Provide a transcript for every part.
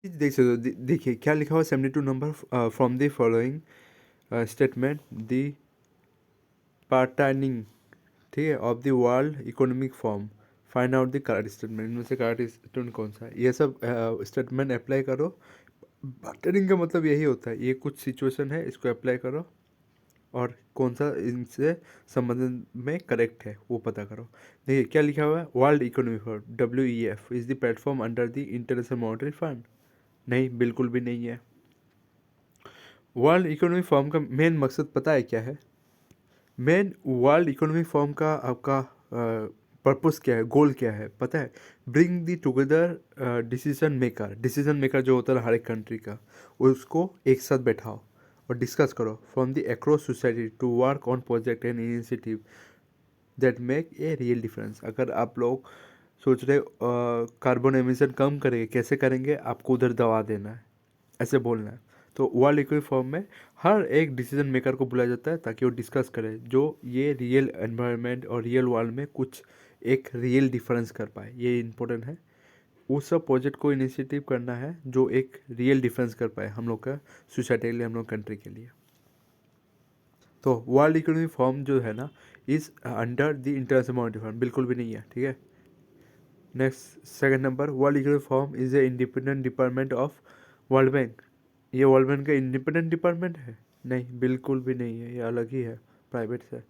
देख सकते हो, देखिए क्या लिखा हुआ 72 number from the following statement the partnering, ठीक है, of the World Economic Forum, find out the correct statement. इनमें से करेक्ट स्टेटमेंट कौन सा है? ये सब स्टेटमेंट अप्लाई करो। पार्टनिंग का मतलब यही होता है, ये कुछ सिचुएशन है, इसको अप्लाई करो और कौन सा इनसे संबंध में करेक्ट है वो पता करो। देखिए क्या लिखा हुआ है, world economic forum WEF is the platform under the international monetary fund. नहीं, बिल्कुल भी नहीं है। वर्ल्ड इकोनॉमिक फोरम का मेन मकसद पता है क्या है? मेन वर्ल्ड इकोनॉमिक फोरम का आपका पर्पस क्या है, गोल क्या है पता है? ब्रिंग दी टुगेदर डिसीजन मेकर जो होता है हर एक कंट्री का, उसको एक साथ बैठाओ और डिस्कस करो from the across society to work on project and initiative that make a real difference. अगर आप लोग सोच रहे कार्बन एमिशन कम करेंगे, कैसे करेंगे? आपको उधर दबा देना है, ऐसे बोलना है। तो वर्ल्ड इकोनॉमिक फोरम में हर एक डिसीजन मेकर को बुलाया जाता है ताकि वो डिस्कस करे जो ये रियल एनवायरनमेंट और रियल वर्ल्ड में कुछ एक रियल डिफरेंस कर पाए। ये इम्पोर्टेंट है। उस सब प्रोजेक्ट को इनिशिएटिव करना है जो एक रियल डिफरेंस कर पाए हम लोग का सोसाइटी के लिए, हम लोग कंट्री के लिए। तो वर्ल्ड इकोनॉमिक फोरम जो है ना, is under the international monetary fund, बिल्कुल भी नहीं है, ठीक है। Next second number, world economic forum is a independent department of world bank. ये वर्ल्ड बैंक का इंडिपेंडेंट डिपार्टमेंट है? नहीं, बिल्कुल भी नहीं है, ये अलग ही है, प्राइवेट से।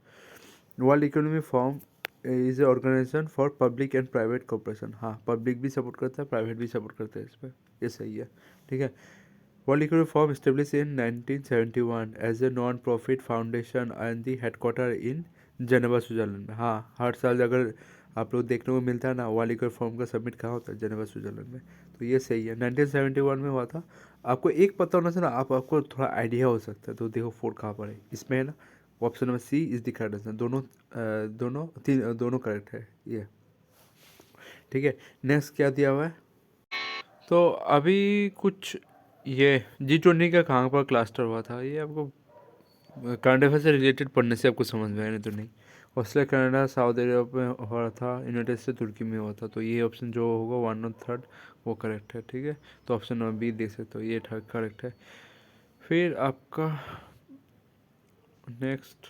World economic forum is a organization for public and private corporation. हाँ, पब्लिक भी सपोर्ट करता है, प्राइवेट भी सपोर्ट करता है इसमें, ये सही है, ठीक है। World economic forum established in 1971 as a non profit foundation and the headquarter in Geneva Switzerland में। हाँ, हर साल अगर आप लोग देखने को मिलता है ना, वर्ल्ड इकोनॉमिक फोरम का समिट कहाँ होता है? जेनेवा स्विट्जरलैंड में। तो ये सही है, 1971 में हुआ था। आपको एक पता होना चाहिए ना, आपको थोड़ा आइडिया हो सकता है। तो देखो फोर कहाँ पर है, इसमें है ना, option number C is the correct answer. दोनों करेक्ट है ये, ठीक है। नेक्स्ट क्या दिया हुआ है? तो अभी कुछ ये G20 का कहाँ पर क्लस्टर हुआ था, ये आपको करंट अफेयर से रिलेटेड पढ़ने से आपको समझ में आया, नहीं तो नहीं। ऑस्ट्रेलिया, कनाडा, सऊदी अरब में हो रहा था, यूनाइटेड से तुर्की में हुआ था। तो ये ऑप्शन जो होगा 1 और 3 वो करेक्ट है, ठीक है। तो ऑप्शन नंबर बी देख सकते हो, ये करेक्ट है। फिर आपका नेक्स्ट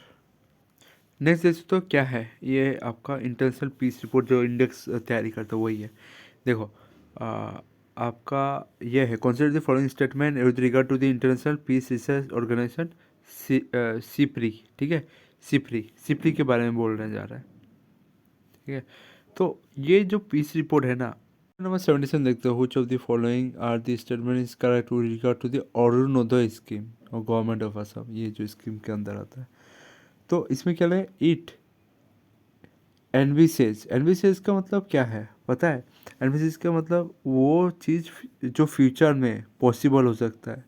नेक्स्ट देख सकते हो क्या है, ये आपका इंटरनेशनल पीस रिपोर्ट जो इंडेक्स तैयारी करता है वही है। देखो आपका ये है, consider the following statement with regard to the international peace research organization SIPRI, ठीक है। सिप्री के बारे में बोलने जा रहा है, ठीक है। तो ये जो पीस रिपोर्ट है ना, नंबर 77 देखते हो, which of the following are the statement is correct with regard to the Arunodaya scheme और गवर्नमेंट ऑफ असम, ये जो स्कीम के अंदर आता है। तो इसमें क्या है, इट एनविसेज का मतलब क्या है पता है? एनविसेज का मतलब वो चीज़ जो फ्यूचर में पॉसिबल हो सकता है,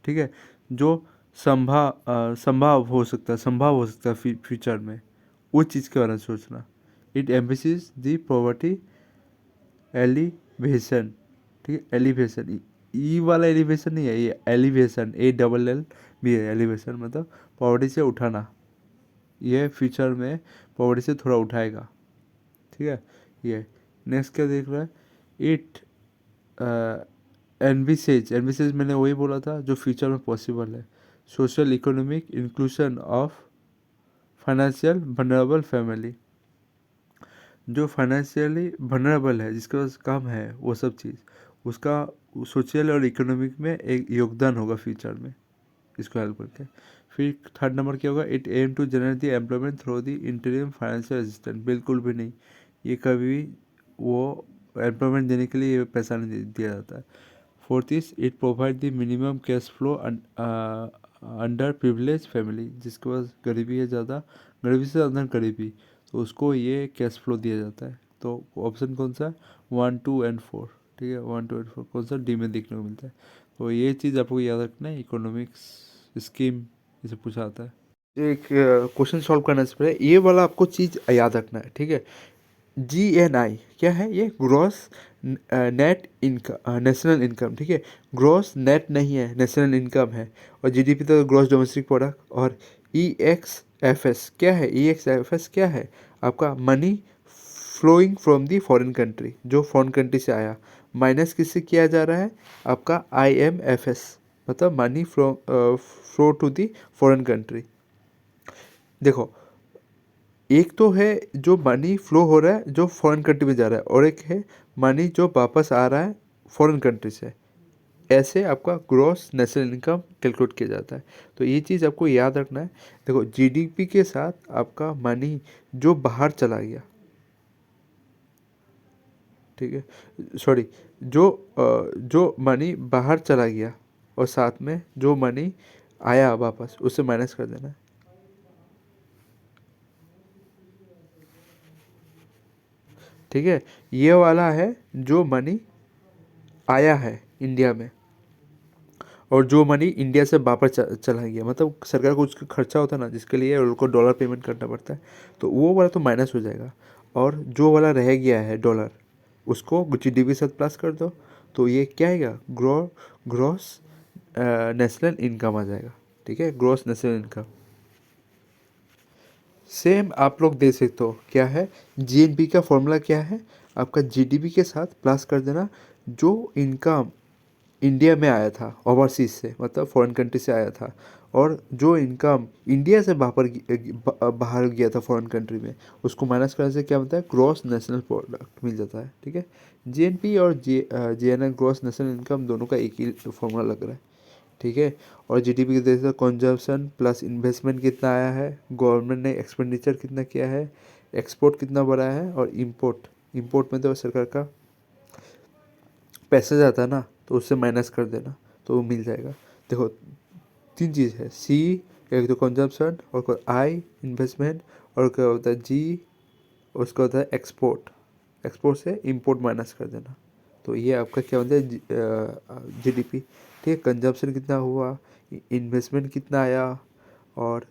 ठीक है, जो संभव हो सकता है फ्यूचर में, उस चीज़ के बारे में सोचना। इट एम्बिसिस दी पॉवर्टी एलिवेशन, ठीक है, एलिवेशन, ई वाला एलिवेशन नहीं है, ये एलिवेशन ALL भी है, एलिवेशन मतलब पॉवर्टी से उठाना। ये फ्यूचर में पॉवर्टी से थोड़ा उठाएगा, ठीक है। ये नेक्स्ट क्या देख रहा है, इट एनविसेज मैंने वही बोला था जो फ्यूचर में पॉसिबल है। Social economic inclusion of financial vulnerable family, जो फाइनेंशियली वनरेबल है, जिसके पास कम है, वो सब चीज़ उसका सोशल और इकोनॉमिक में एक योगदान होगा फ्यूचर में, इसको हेल्प करके। फिर थर्ड नंबर क्या होगा, it aim to generate the employment through the interim financial assistant, बिल्कुल भी नहीं, ये कभी भी वो एम्प्लॉयमेंट देने के लिए ये पैसा नहीं दिया जाता है। Fourth is it provide the minimum cash flow under privilege family, जिसके पास गरीबी है ज़्यादा, गरीबी से ज़्यादा गरीबी, तो उसको ये कैश फ्लो दिया जाता है। तो ऑप्शन कौन सा है, 1, 2 एंड 4, ठीक है, 1, 2 एंड 4 कौन सा डी में देखने को मिलता है। तो ये चीज़ आपको याद रखना है, इकोनॉमिक्स स्कीम इसे पूछा आता है। एक क्वेश्चन सॉल्व करने से पहले ये वाला आपको चीज़ याद रखना है, ठीक है। GNI क्या है, ये gross net income, national income, ठीक है। ग्रॉस नेट नहीं है, नेशनल इनकम है। और GDP तो ग्रॉस डोमेस्टिक प्रोडक्ट। और EXFS क्या है, EXFS क्या है, आपका money flowing from the foreign country, जो फॉरेन कंट्री से आया। माइनस किससे किया जा रहा है, आपका IMFS, मतलब money flow to the foreign country. देखो, एक तो है जो मनी फ्लो हो रहा है जो फॉरेन कंट्री में जा रहा है, और एक है मनी जो वापस आ रहा है फॉरेन कंट्री से। ऐसे आपका ग्रॉस नेशनल इनकम कैलकुलेट किया जाता है। तो ये चीज़ आपको याद रखना है। देखो, GDP के साथ आपका मनी जो बाहर चला गया, ठीक है, सॉरी, जो मनी बाहर चला गया और साथ में जो मनी आया वापस, उससे माइनस कर देना है। ठीक है, ये वाला है जो मनी आया है इंडिया में, और जो मनी इंडिया से वापस चला गया, मतलब सरकार को उसका खर्चा होता है ना, जिसके लिए उनको डॉलर पेमेंट करना पड़ता है, तो वो वाला तो माइनस हो जाएगा। और जो वाला रह गया है डॉलर, उसको GDP के साथ प्लस कर दो, तो ये क्या आएगा, ग्रॉस नेशनल इनकम आ जाएगा। ठीक है, ग्रॉस नेशनल इनकम। सेम आप लोग दे सकते हो, क्या है, GNP का फॉर्मूला क्या है, आपका GDP के साथ प्लस कर देना जो इनकम इंडिया में आया था ओवरसीज से, मतलब फॉरेन कंट्री से आया था, और जो इनकम इंडिया से बाहर गया था फॉरेन कंट्री में, उसको माइनस करने से क्या होता है, ग्रॉस नेशनल प्रोडक्ट मिल जाता है। ठीक है, GNP और GNI, ग्रॉस नेशनल इनकम, दोनों का एक ही फॉर्मूला लग रहा है। ठीक है, और GDP के देखते कंजम्पशन प्लस इन्वेस्टमेंट कितना आया है, गवर्नमेंट ने एक्सपेंडिचर कितना किया है, एक्सपोर्ट कितना बढ़ा है, और इम्पोर्ट, इम्पोर्ट में तो सरकार का पैसा जाता है ना, तो उससे माइनस कर देना, तो वो मिल जाएगा। देखो, तीन चीज़ है, C, एक तो कंजम्पशन, और I इन्वेस्टमेंट, और क्या होता है G, उसका होता है एक्सपोर्ट, एक्सपोर्ट से इंपोर्ट माइनस कर देना। तो ये आपका क्या होता है, GDP। ठीक है, कंजम्पशन कितना हुआ, इन्वेस्टमेंट कितना आया, और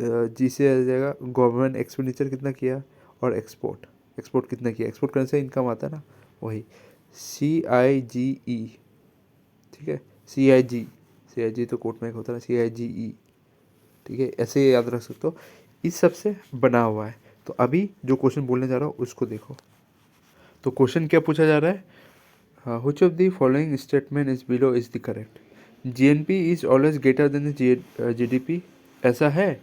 जी से आ जाएगा गवर्नमेंट एक्सपेंडिचर कितना किया, और एक्सपोर्ट, एक्सपोर्ट कितना किया, एक्सपोर्ट करने से इनकम आता है ना, वही CIGE। ठीक है, CIG तो कोर्ट में एक होता है ना, CIGE। ठीक है, ऐसे याद रख सकते हो, इस सब से बना हुआ है। तो अभी जो क्वेश्चन बोलने जा रहा हूँ उसको देखो। तो क्वेश्चन क्या पूछा जा रहा है, which of the following statement is below is the correct, GNP is always greater than the GDP, ऐसा है,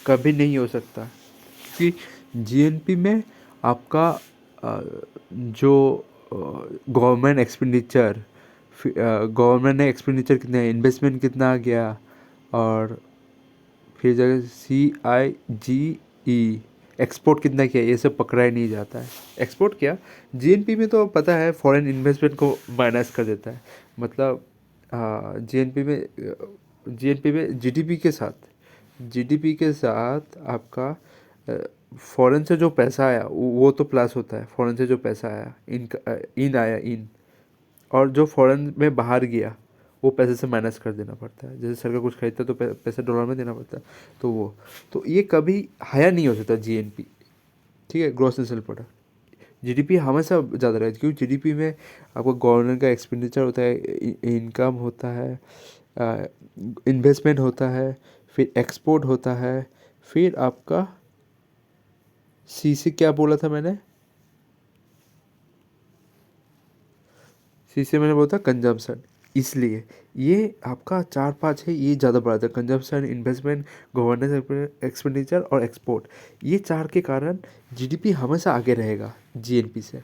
कभी नहीं हो सकता, क्योंकि GNP में आपका जो गवर्नमेंट एक्सपेंडिचर, गवर्नमेंट ने एक्सपेंडिचर कितना है, इन्वेस्टमेंट कितना आ गया, और फिर जगह CIGE, एक्सपोर्ट कितना किया, ये सब पकड़ा ही नहीं जाता है। एक्सपोर्ट क्या, GNP में तो पता है फॉरेन इन्वेस्टमेंट को माइनस कर देता है, मतलब GNP में GDP के साथ आपका फॉरेन से जो पैसा आया वो तो प्लस होता है, फॉरेन से जो पैसा आया, इन आया, इन, और जो फॉरेन में बाहर गया वो पैसे से माइनस कर देना पड़ता है। जैसे सरकार कुछ खरीदता है तो पैसा डॉलर में देना पड़ता है, तो वो, तो ये कभी हायर नहीं हो सकता GNP। ठीक है, ग्रॉस नेशनल प्रोडक्ट। GDP हमेशा ज़्यादा रहेगा, क्योंकि GDP में आपको गवर्नमेंट का एक्सपेंडिचर होता है, इनकम होता है, इन्वेस्टमेंट होता है, फिर एक्सपोर्ट होता है, फिर आपका C से क्या बोला था मैंने, C से मैंने बोला था कंजम्पशन। इसलिए ये आपका 4 5 है, ये ज़्यादा बढ़ा था, कंजम्पशन, इन्वेस्टमेंट, गवर्नेंस, एक्सपेंडिचर और एक्सपोर्ट। ये 4 के कारण GDP हमेशा आगे रहेगा GNP से।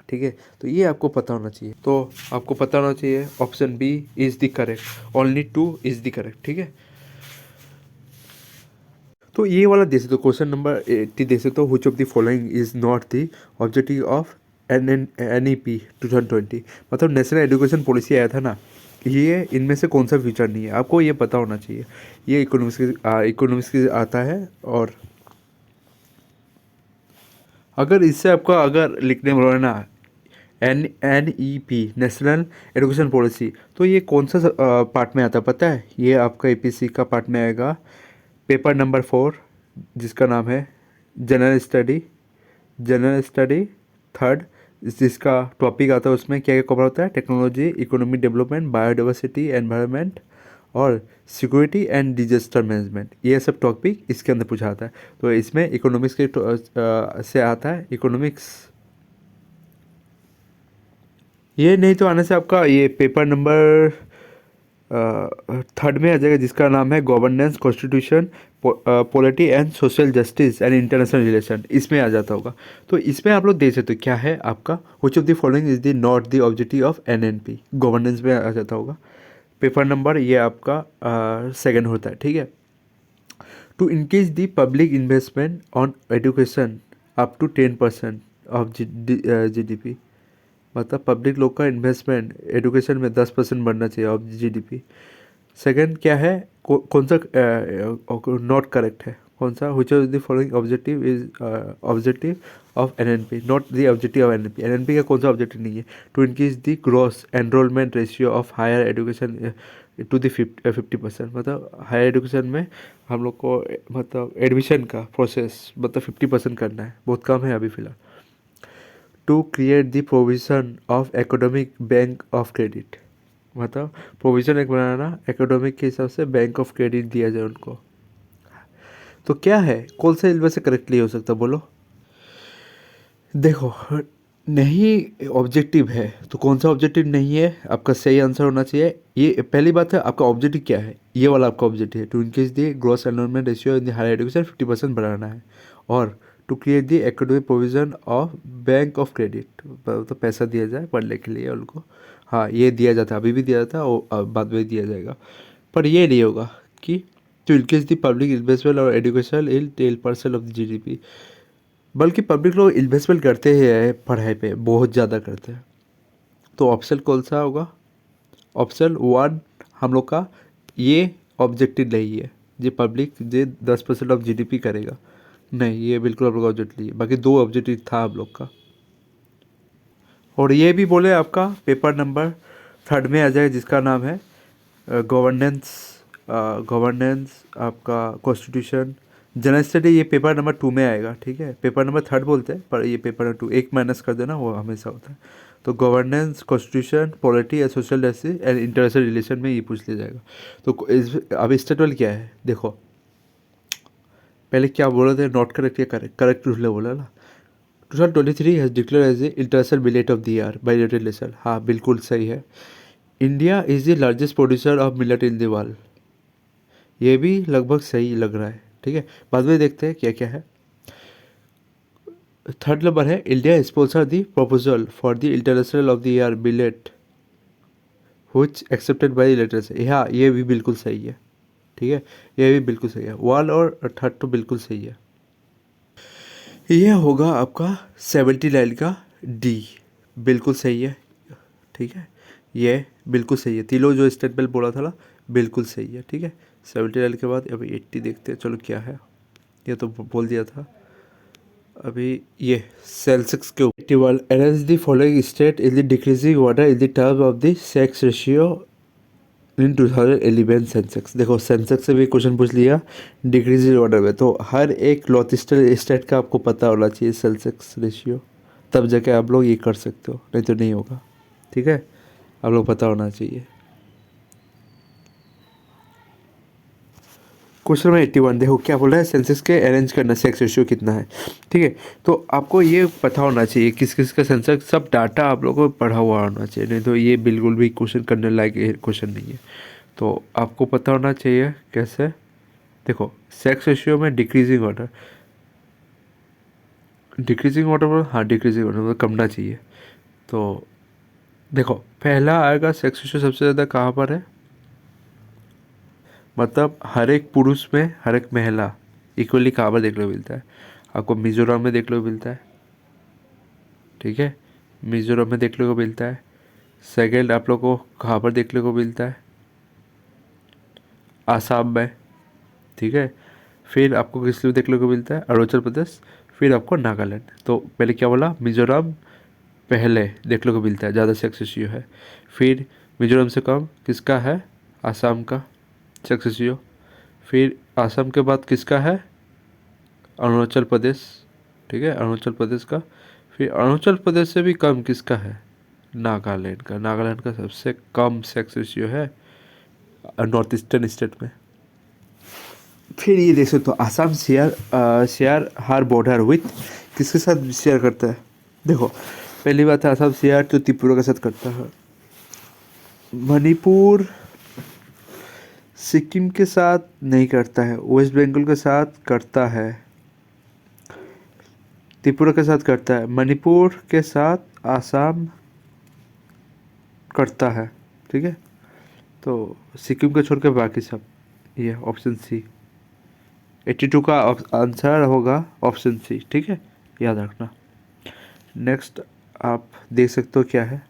ठीक है, तो ये आपको पता होना चाहिए, तो आपको पता होना चाहिए option B is the correct, only 2 is the correct. ठीक है, तो ये वाला दे सकते हो, क्वेश्चन नंबर 80 दे सकते हो, which of the following is not the objective of NEP 2020, मतलब नेशनल एजुकेशन पॉलिसी आया था ना, ये इनमें से कौन सा फीचर नहीं है, आपको ये पता होना चाहिए। ये इकोनॉमिक्स की आता है, और अगर इससे आपका अगर लिखने में ना NEP नेशनल एजुकेशन पॉलिसी, तो ये कौन सा पार्ट में आता है पता है, ये आपका APC का पार्ट में आएगा, पेपर नंबर 4, जिसका नाम है जनरल स्टडी थर्ड, जिसका टॉपिक आता है, उसमें क्या क्या कवर होता है, technology, economic development, biodiversity, environment, और सिक्योरिटी एंड डिजास्टर मैनेजमेंट, ये सब टॉपिक इसके अंदर पूछा आता है। तो इसमें इकोनॉमिक्स के से आता है, इकोनॉमिक्स ये नहीं तो आने से आपका ये पेपर नंबर थर्ड में आ जाएगा, जिसका नाम है governance, constitution, polity and social justice and international relation, इसमें आ जाता होगा। तो इसमें आप लोग देख सकते हो क्या है आपका, विच of the following is the not the objective of NNP, governance में आ जाता होगा। पेपर नंबर ये आपका सेकंड होता है, ठीक है। To increase the public investment on education up to 10% of GDP, मतलब पब्लिक लोग का इन्वेस्टमेंट एजुकेशन में 10% बढ़ना चाहिए ऑफ जीडीपी। सेकंड क्या है, कौन सा नॉट करेक्ट है, कौन सा, which of the following objective is objective of NNP, not the objective of NNP, NNP का कौन सा ऑब्जेक्टिव नहीं है। To increase the gross enrollment ratio of higher education to the 50%, मतलब हायर एजुकेशन में हम लोग को मतलब एडमिशन का प्रोसेस मतलब 50% करना है, बहुत कम है अभी फ़िलहाल। To create the provision of academic bank of credit, मतलब प्रोविज़न एक बनाना एकेडमिक के हिसाब से बैंक ऑफ क्रेडिट दिया जाए उनको। तो क्या है, कौन सा इनमें से करेक्टली हो सकता है बोलो। देखो, नहीं ऑब्जेक्टिव है तो कौन सा ऑब्जेक्टिव नहीं है, आपका सही आंसर होना चाहिए। ये पहली बात है, आपका ऑब्जेक्टिव क्या है, ये वाला आपका ऑब्जेक्टिव है, to increase the gross enrollment ratio in the higher education 50% बढ़ाना है, और to create the academic provision of bank of credit, तो पैसा दिया जाए पढ़ने के लिए उनको। हाँ, ये दिया जाता है, अभी भी दिया जाता है और बाद में दिया जाएगा। पर ये नहीं होगा कि to increase the public investment और education in 10% of the GDP, बल्कि पब्लिक लोग इन्वेस्टमेंट करते ही है पढ़ाई पे, बहुत ज़्यादा करते हैं। तो ऑप्शन कौन सा होगा, ऑप्शन वन हम लोग का ये ऑब्जेक्टिव नहीं है, ये पब्लिक ये 10% ऑफ जीडीपी करेगा, नहीं ये बिल्कुल आप लोग का ऑब्जेक्टिव नहीं है। बाकी दो ऑब्जेक्टिव था आप लोग का, और ये भी बोले आपका पेपर नंबर थर्ड में आ जाएगा, जिसका नाम है गवर्नेंस, गवर्नेंस आपका कॉन्स्टिट्यूशन जनरल स्टडी, ये पेपर नंबर 2 में आएगा, ठीक है। पेपर नंबर थर्ड बोलते हैं पर ये पेपर नंबर 2, एक माइनस कर देना वो हमेशा होता है। तो governance, constitution, polity and social justice and international relation में ये पूछ लिया जाएगा। तो अब स्टेट वाल क्या है देखो, पहले क्या बोल रहे थे, नॉट करेक्ट या करेक्ट, करेक्ट रूल बोला ना। 2023 has declared as a international millet of the year by united nation, हाँ बिल्कुल सही है। India is the largest producer of millet in the world, ये भी लगभग सही लग रहा है, ठीक है। बाद में देखते हैं क्या क्या है। थर्ड नंबर है, India sponsor the proposal for the international of the year millet which accepted by letters, हाँ ये भी बिल्कुल सही है, ठीक है, ये भी बिल्कुल सही है। वन और थर्ड तो बिल्कुल सही है। ये होगा आपका 79 का डी, बिल्कुल सही है, ठीक है, ये बिल्कुल सही है। तीनों जो स्टेटमेंट बोला था ना बिल्कुल सही है, ठीक है। 79 के बाद अभी 80 देखते हैं, चलो क्या है, ये तो बोल दिया था। अभी ये सेंसेक्स के ऊपर 81 arrange the following state in the decreasing order in the terms of the sex ratio in 2011 Sensex. देखो सेंसेक्स से भी क्वेश्चन पूछ लिया डिक्रीजिंग ऑर्डर में, तो हर एक नॉर्थ ईस्टर्न स्टेट का आपको पता होना चाहिए सेंसेक्स रेशियो, तब जाके आप लोग ये कर सकते हो, नहीं तो नहीं होगा, ठीक है, आप लोग पता होना चाहिए। क्वेश्चन नंबर 81 देखो क्या बोल रहा है, सेंसस के अरेंज करना सेक्स रेशियो कितना है, ठीक है। तो आपको ये पता होना चाहिए किस किस का सेंसस, सब डाटा आप लोगों को पढ़ा हुआ होना चाहिए, नहीं तो ये बिल्कुल भी क्वेश्चन करने लायक क्वेश्चन नहीं है। तो आपको पता होना चाहिए कैसे, देखो सेक्स रेशियो में डिक्रीजिंग ऑर्डर, डिक्रीजिंग ऑर्डर में, हाँ डिक्रीजिंग ऑर्डर में कमना चाहिए। तो देखो पहला आएगा सेक्स रेशियो सबसे ज़्यादा कहाँ पर है, मतलब हर एक पुरुष में हर एक महिला इक्वली कहाँ पर देखने को मिलता है, आपको मिजोरम में देखने को मिलता है, ठीक है, मिजोरम में देखने को मिलता है। सेकंड आप लोग को कहाँ पर देखने को मिलता है, आसाम में, ठीक है। फिर आपको किस में देखने को मिलता है, अरुणाचल प्रदेश, फिर आपको नागालैंड। तो पहले क्या बोला, मिजोरम पहले देखने को मिलता है, ज़्यादा सेक्स रेशियो है। फिर मिजोरम से कम किसका है, आसाम का सेक्स रेशियो। फिर आसाम के बाद किसका है, अरुणाचल प्रदेश, ठीक है, अरुणाचल प्रदेश का। फिर अरुणाचल प्रदेश से भी कम किसका है, नागालैंड का, नागालैंड का सबसे कम सेक्स रेशियो है नॉर्थ ईस्टर्न स्टेट में। फिर ये देख सकते हो Assam share share her border with किसके साथ शेयर करता है, देखो पहली बात है असम शेयर तो त्रिपुरा के साथ करता है। मणिपुर सिक्किम के साथ नहीं करता है, वेस्ट बंगाल के साथ करता है, त्रिपुरा के साथ करता है, मणिपुर के साथ आसाम करता है। ठीक है, तो सिक्किम को छोड़ के बाकी सब, ये ऑप्शन सी 82 का आंसर होगा, ऑप्शन सी। ठीक है, याद रखना। नेक्स्ट आप देख सकते हो क्या है।